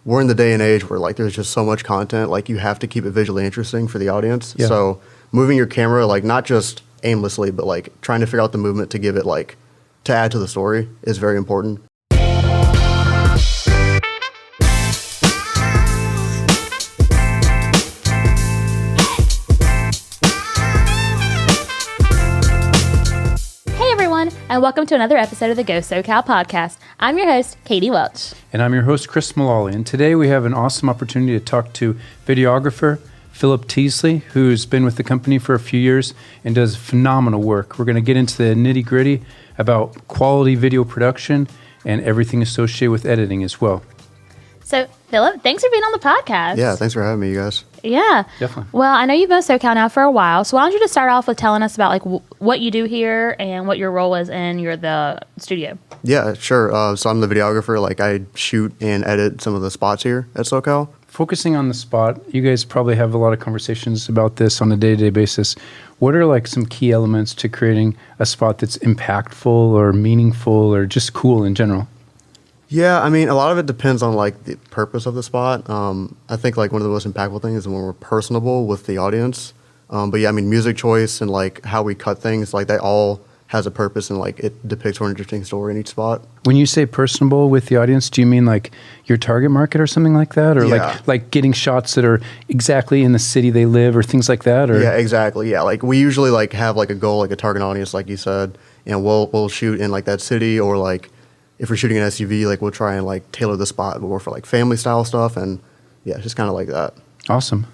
we're in the day and age where like there's just so much content, like you have to keep it visually interesting for the audience. Yeah. So moving your camera, like not just aimlessly, but like trying to figure out the movement to give it like, to add to the story is very important. And welcome to another episode of the Go Sokal Podcast. I'm your host, Katy Welch. And I'm your host, Chris Mulally. And today we have an awesome opportunity to talk to videographer Phillip Teasley, who's been with the company for a few years and does phenomenal work. We're going to get into the nitty-gritty about quality video production and everything associated with editing as well. So, Phillip, thanks for being on the podcast. Yeah, thanks for having me, you guys. Yeah. Definitely. Well, I know you've been with SoCal now for a while, so why don't you just start off with telling us about like what you do here and what your role is in the studio? Yeah, sure. So I'm the videographer. Like I shoot and edit some of the spots here at SoCal. Focusing on the spot, you guys probably have a lot of conversations about this on a day-to-day basis. What are like some key elements to creating a spot that's impactful or meaningful or just cool in general? Yeah, I mean, a lot of it depends on like the purpose of the spot. I think like one of the most impactful things is when we're personable with the audience. But yeah, I mean, music choice and like how we cut things, like that all has a purpose and like it depicts one interesting story in each spot. When you say personable with the audience, do you mean like your target market or something like that? Or Yeah. like getting shots that are exactly in the city they live or things like that? Or? Yeah, exactly. Yeah, like we usually like have like a goal, like a target audience, like you said, and we'll shoot in like that city, or like if we're shooting an SUV, like we'll try and like tailor the spot more for like family style stuff, and yeah, just kind of like that. Awesome.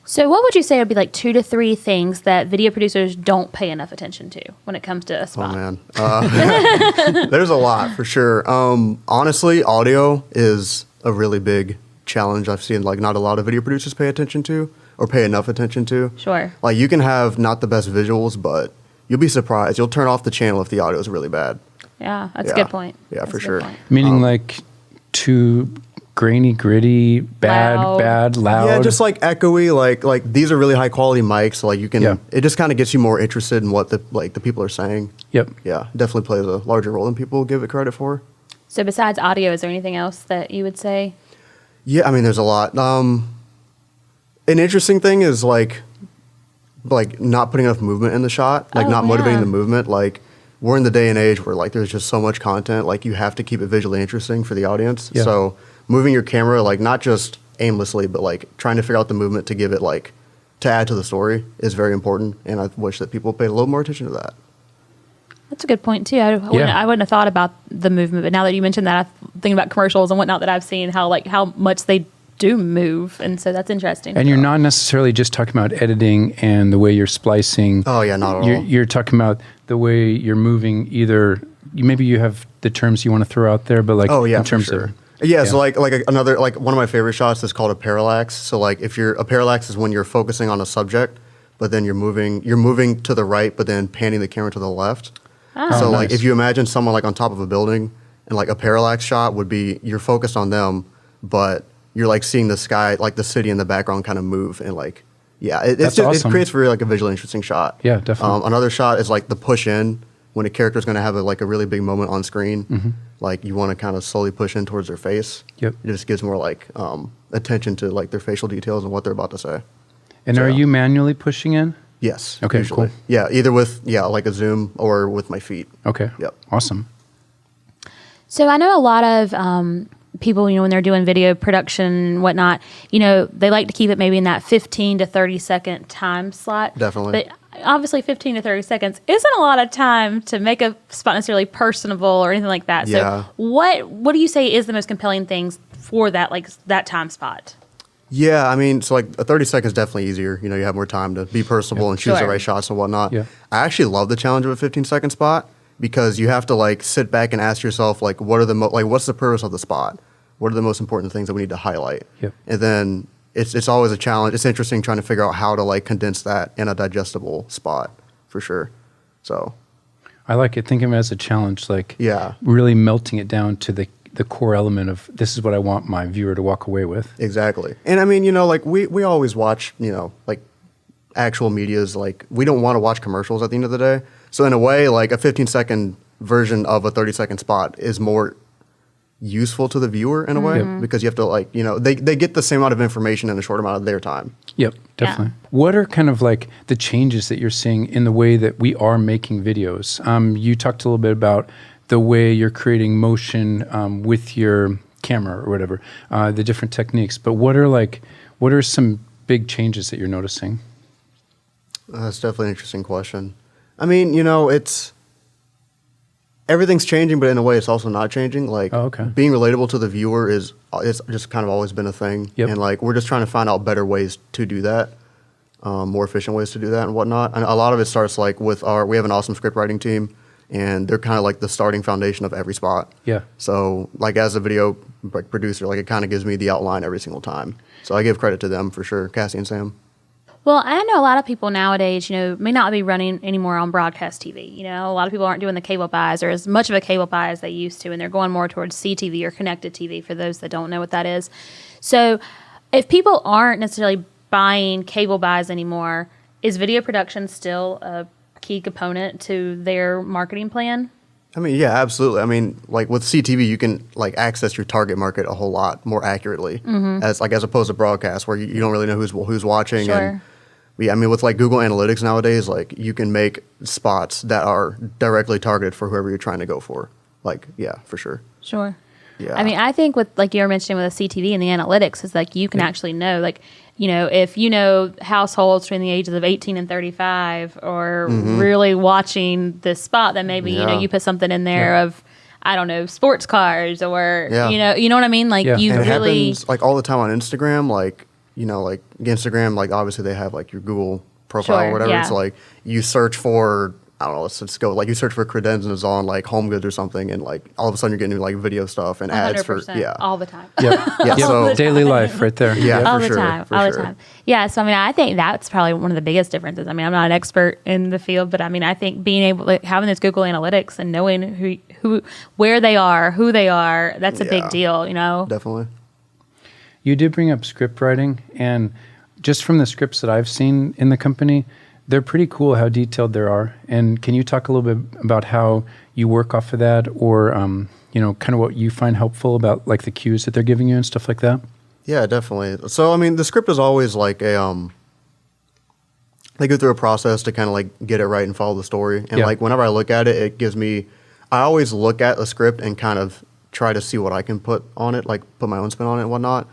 So what would you say would be like 2 to 3 things that video producers don't pay enough attention to when it comes to a spot? Oh man, there's a lot for sure. Honestly, audio is a really big challenge I've seen. Like not a lot of video producers pay attention to or pay enough attention to. Sure. Like you can have not the best visuals, but you'll be surprised. You'll turn off the channel if the audio is really bad. Yeah, that's a good point. Yeah, That's for a good sure. point. Meaning like too grainy, gritty, bad, loud. Yeah, just like echoey. Like these are really high quality mics. So like you can. Yeah. It just kind of gets you more interested in what the people are saying. Yep. Yeah, definitely plays a larger role than people give it credit for. So besides audio, is there anything else that you would say? Yeah, I mean, there's a lot. An interesting thing is like not putting enough movement in the shot, like not motivating the movement. Like we're in the day and age where like there's just so much content, like you have to keep it visually interesting for the audience. Yeah. So moving your camera, like not just aimlessly, but like trying to figure out the movement to give it like, to add to the story is very important. And I wish that people paid a little more attention to that. That's a good point too. I wouldn't have thought about the movement, but now that you mentioned that, I'm thinking about commercials and whatnot that I've seen, how much they do move, and so that's interesting. And you're not necessarily just talking about editing and the way you're splicing. Oh yeah, not at all. You're talking about the way you're moving. Maybe you have the terms you want to throw out there, but like in terms sure. of Yeah, so like another, like one of my favorite shots is called a parallax. So like a parallax is when you're focusing on a subject, but then you're moving to the right, but then panning the camera to the left. Oh. So like nice. if you imagine someone like on top of a building, and like a parallax shot would be you're focused on them, but you're like seeing the sky, like the city in the background kind of move, and like That's awesome. it creates very like a visually interesting shot. Yeah, definitely. Another shot is like the push in, when a character is going to have a really big moment on screen. Like you want to kind of slowly push in towards their face. Yep. It just gives more like attention to like their facial details and what they're about to say. And are you manually pushing in? Yes. Okay, usually. cool. Yeah, either with like a zoom or with my feet. Okay. Yep. Awesome. So I know a lot of people, when they're doing video production and whatnot, they like to keep it maybe in that 15 to 30 second time slot. Definitely. But obviously 15 to 30 seconds isn't a lot of time to make a spot necessarily personable or anything like that. Yeah. So what do you say is the most compelling things for that, like that time spot? Yeah, I mean, so like a 30 seconds is definitely easier. You have more time to be personable and choose the Sure. right shots and whatnot. Yeah. I actually love the challenge of a 15-second spot because you have to like sit back and ask yourself like, what's the purpose of the spot? What are the most important things that we need to highlight? Yep. And then it's always a challenge. It's interesting trying to figure out how to like condense that in a digestible spot for sure. So I like it. Think of it as a challenge, like Yeah. really melting it down to the core element of this is what I want my viewer to walk away with. Exactly. And I mean, like we always watch, like actual medias, like we don't want to watch commercials at the end of the day. So in a way, like a 15-second version of a 30-second spot is more useful to the viewer in a way because you have to like, they get the same amount of information in a short amount of their time. Yep, definitely. What are kind of like the changes that you're seeing in the way that we are making videos? You talked a little bit about the way you're creating motion with your camera or whatever, the different techniques. But what are some big changes that you're noticing? That's definitely an interesting question. I mean, everything's changing, but in a way it's also not changing. Like being relatable to the viewer it's just kind of always been a thing. And like we're just trying to find out better ways to do that, more efficient ways to do that and whatnot. And a lot of it starts like we have an awesome script writing team, and they're kind of like the starting foundation of every spot. Yeah. So like as a video producer, like it kind of gives me the outline every single time. So I give credit to them for sure, Cassie and Sam. Well, I know a lot of people nowadays, may not be running anymore on broadcast TV. A lot of people aren't doing the cable buys or as much of a cable buy as they used to, and they're going more towards CTV or connected TV for those that don't know what that is. So if people aren't necessarily buying cable buys anymore, is video production still a key component to their marketing plan? I mean, yeah, absolutely. I mean, like with CTV, you can like access your target market a whole lot more accurately as opposed to broadcast where you don't really know who's watching. Sure. And I mean, with like Google Analytics nowadays, like you can make spots that are directly targeted for whoever you're trying to go for. Like, yeah, for sure. Sure. Yeah. I mean, I think with like you were mentioning with the CTV and the analytics is like you can actually know, like, if households between the ages of 18 and 35 are really watching this spot, then maybe, you put something in there of, I don't know, sports cars or, you know what I mean? Like you and really. It happens like all the time on Instagram, like, like Instagram, like obviously they have like your Google profile or whatever. It's like you search for, I don't know, let's go. Like you search for credenzas on like Home Goods or something, and like all of a sudden you're getting like video stuff and ads for all the time. So daily life right there. All the time. Yeah. So I mean, I think that's probably one of the biggest differences. I mean, I'm not an expert in the field, but I mean, I think being able to having this Google Analytics and knowing where they are, who they are, that's a big deal. Definitely. You did bring up script writing, and just from the scripts that I've seen in the company, they're pretty cool how detailed they are. And can you talk a little bit about how you work off of that, or kind of what you find helpful about like the cues that they're giving you and stuff like that? Yeah, definitely. So I mean, the script is always like they go through a process to kind of like get it right and follow the story. And like whenever I look at it, it gives me. I always look at the script and kind of try to see what I can put on it, like put my own spin on it and whatnot.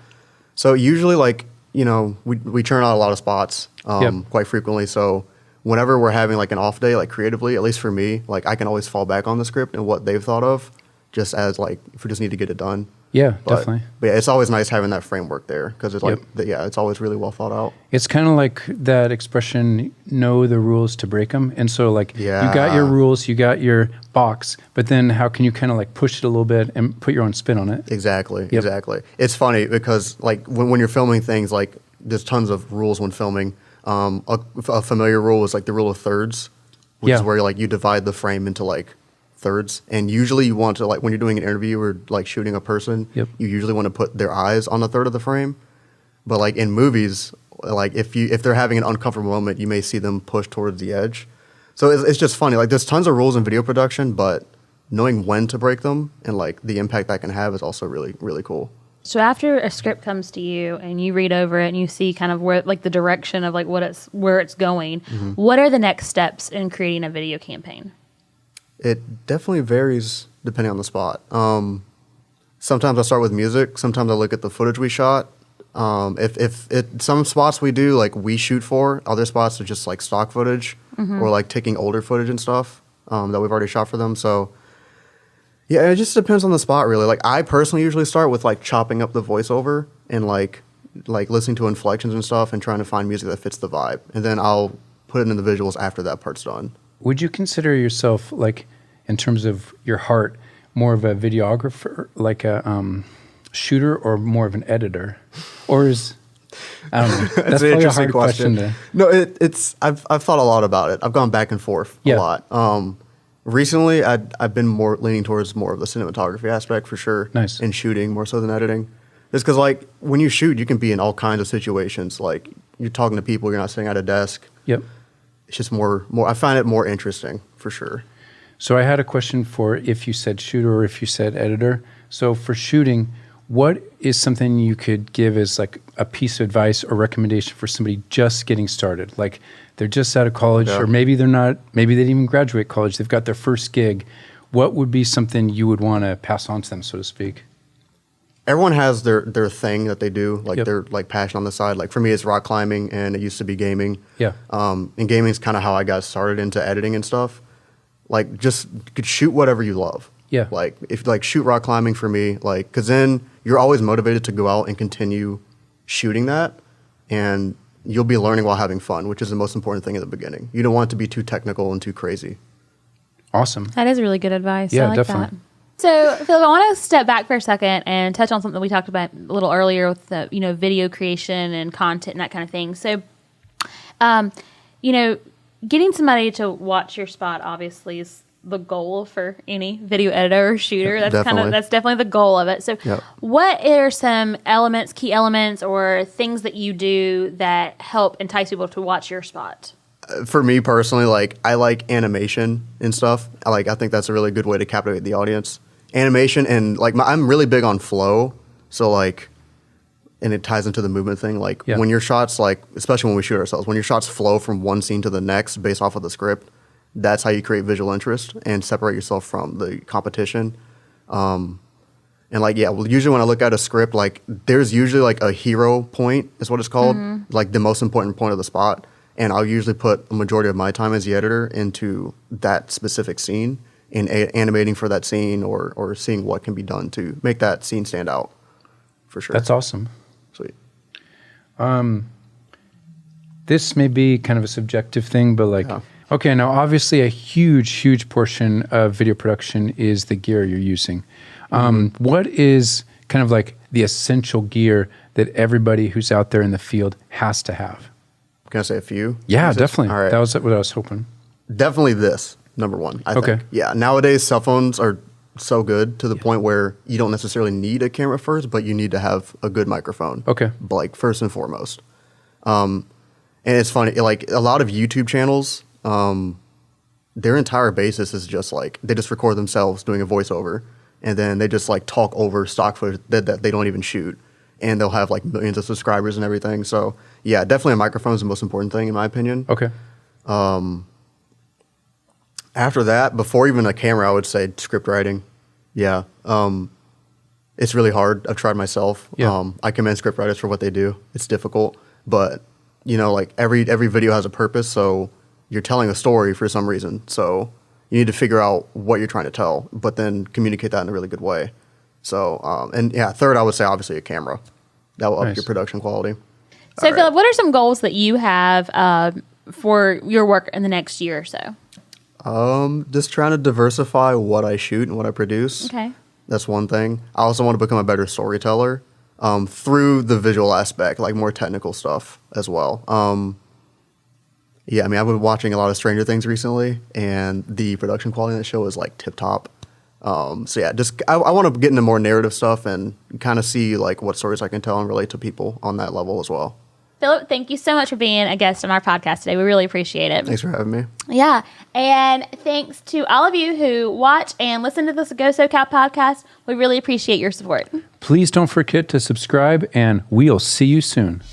So usually like, we churn out a lot of spots quite frequently. So whenever we're having like an off day, like creatively, at least for me, like I can always fall back on the script and what they've thought of just as like, if we just need to get it done. Yeah, definitely. But yeah, it's always nice having that framework there because it's like, it's always really well thought out. It's kind of like that expression, know the rules to break them. And so like you got your rules, you got your box, but then how can you kind of like push it a little bit and put your own spin on it? Exactly. It's funny because like when you're filming things, like there's tons of rules when filming. A familiar rule is like the rule of thirds, which is where like you divide the frame into like thirds, and usually you want to like when you're doing an interview or like shooting a person, you usually want to put their eyes on a third of the frame. But like in movies, like if they're having an uncomfortable moment, you may see them push towards the edge. So it's just funny. Like there's tons of rules in video production, but knowing when to break them and like the impact that can have is also really, really cool. So after a script comes to you and you read over it and you see kind of where like the direction of like where it's going, what are the next steps in creating a video campaign? It definitely varies depending on the spot. Sometimes I start with music. Sometimes I look at the footage we shot. If some spots we do like we shoot for, other spots are just like stock footage or like taking older footage and stuff that we've already shot for them. So yeah, it just depends on the spot really. Like I personally usually start with like chopping up the voiceover and like listening to inflections and stuff and trying to find music that fits the vibe. And then I'll put it in the visuals after that part's done. Would you consider yourself, like, in terms of your heart, more of a videographer, like a shooter, or more of an editor? Or is, I don't know. That's an probably a hard question. No, I've thought a lot about it. I've gone back and forth a lot. Recently, I've been more leaning towards more of the cinematography aspect for sure. Nice. And shooting more so than editing. Just because, like, when you shoot, you can be in all kinds of situations. Like, you're talking to people, you're not sitting at a desk. Yep. It's just more. I find it more interesting for sure. So I had a question for if you said shooter or if you said editor. So for shooting, what is something you could give as like a piece of advice or recommendation for somebody just getting started? Like they're just out of college, or maybe they're not, maybe they didn't even graduate college. They've got their first gig. What would be something you would want to pass on to them, so to speak? Everyone has their thing that they do, like their like passion on the side. Like for me, it's rock climbing, and it used to be gaming. Yeah. And gaming is kind of how I got started into editing and stuff. Like just could shoot whatever you love. Yeah. Like if like shoot rock climbing for me, like because then you're always motivated to go out and continue shooting that, and you'll be learning while having fun, which is the most important thing at the beginning. You don't want it to be too technical and too crazy. Awesome. That is really good advice. Yeah, I like definitely. that. So, Phillip, I want to step back for a second and touch on something we talked about a little earlier with the, video creation and content and that kind of thing. So, getting somebody to watch your spot obviously is the goal for any video editor or shooter. That's definitely the goal of it. So, what are some key elements, or things that you do that help entice people to watch your spot? For me personally, like I like animation and stuff. I think that's a really good way to captivate the audience. Animation and like I'm really big on flow. So like, and it ties into the movement thing. Like when your shots, like especially when we shoot ourselves, when your shots flow from one scene to the next based off of the script, that's how you create visual interest and separate yourself from the competition. And like usually when I look at a script, like there's usually like a hero point is what it's called, like the most important point of the spot. And I'll usually put a majority of my time as the editor into that specific scene and animating for that scene or seeing what can be done to make that scene stand out, for sure. That's awesome. Sweet. This may be kind of a subjective thing, but like, okay, now obviously a huge portion of video production is the gear you're using. What is kind of like the essential gear that everybody who's out there in the field has to have? Can I say a few? Yeah, definitely. All right. That was what I was hoping. Definitely this, number one, I think. Yeah, nowadays cell phones are so good to the point where you don't necessarily need a camera first, but you need to have a good microphone. Okay. Like first and foremost. And it's funny, like a lot of YouTube channels, their entire basis is just like, they just record themselves doing a voiceover, and then they just like talk over stock footage that they don't even shoot. And they'll have like millions of subscribers and everything. So yeah, definitely a microphone is the most important thing in my opinion. Okay. After that, before even a camera, I would say script writing. Yeah. It's really hard. I've tried myself. Yeah. I commend script writers for what they do. It's difficult, but like every video has a purpose. So you're telling a story for some reason. So you need to figure out what you're trying to tell, but then communicate that in a really good way. So, third, I would say obviously a camera. That will up your production quality. So, Phillip, what are some goals that you have for your work in the next year or so? Just trying to diversify what I shoot and what I produce. Okay. That's one thing. I also want to become a better storyteller through the visual aspect, like more technical stuff as well. I've been watching a lot of Stranger Things recently, and the production quality in that show is like tip-top. I want to get into more narrative stuff and kind of see like what stories I can tell and relate to people on that level as well. Phillip, thank you so much for being a guest on our podcast today. We really appreciate it. Thanks for having me. Yeah, and thanks to all of you who watch and listen to this Go Sokal podcast. We really appreciate your support. Please don't forget to subscribe, and we'll see you soon.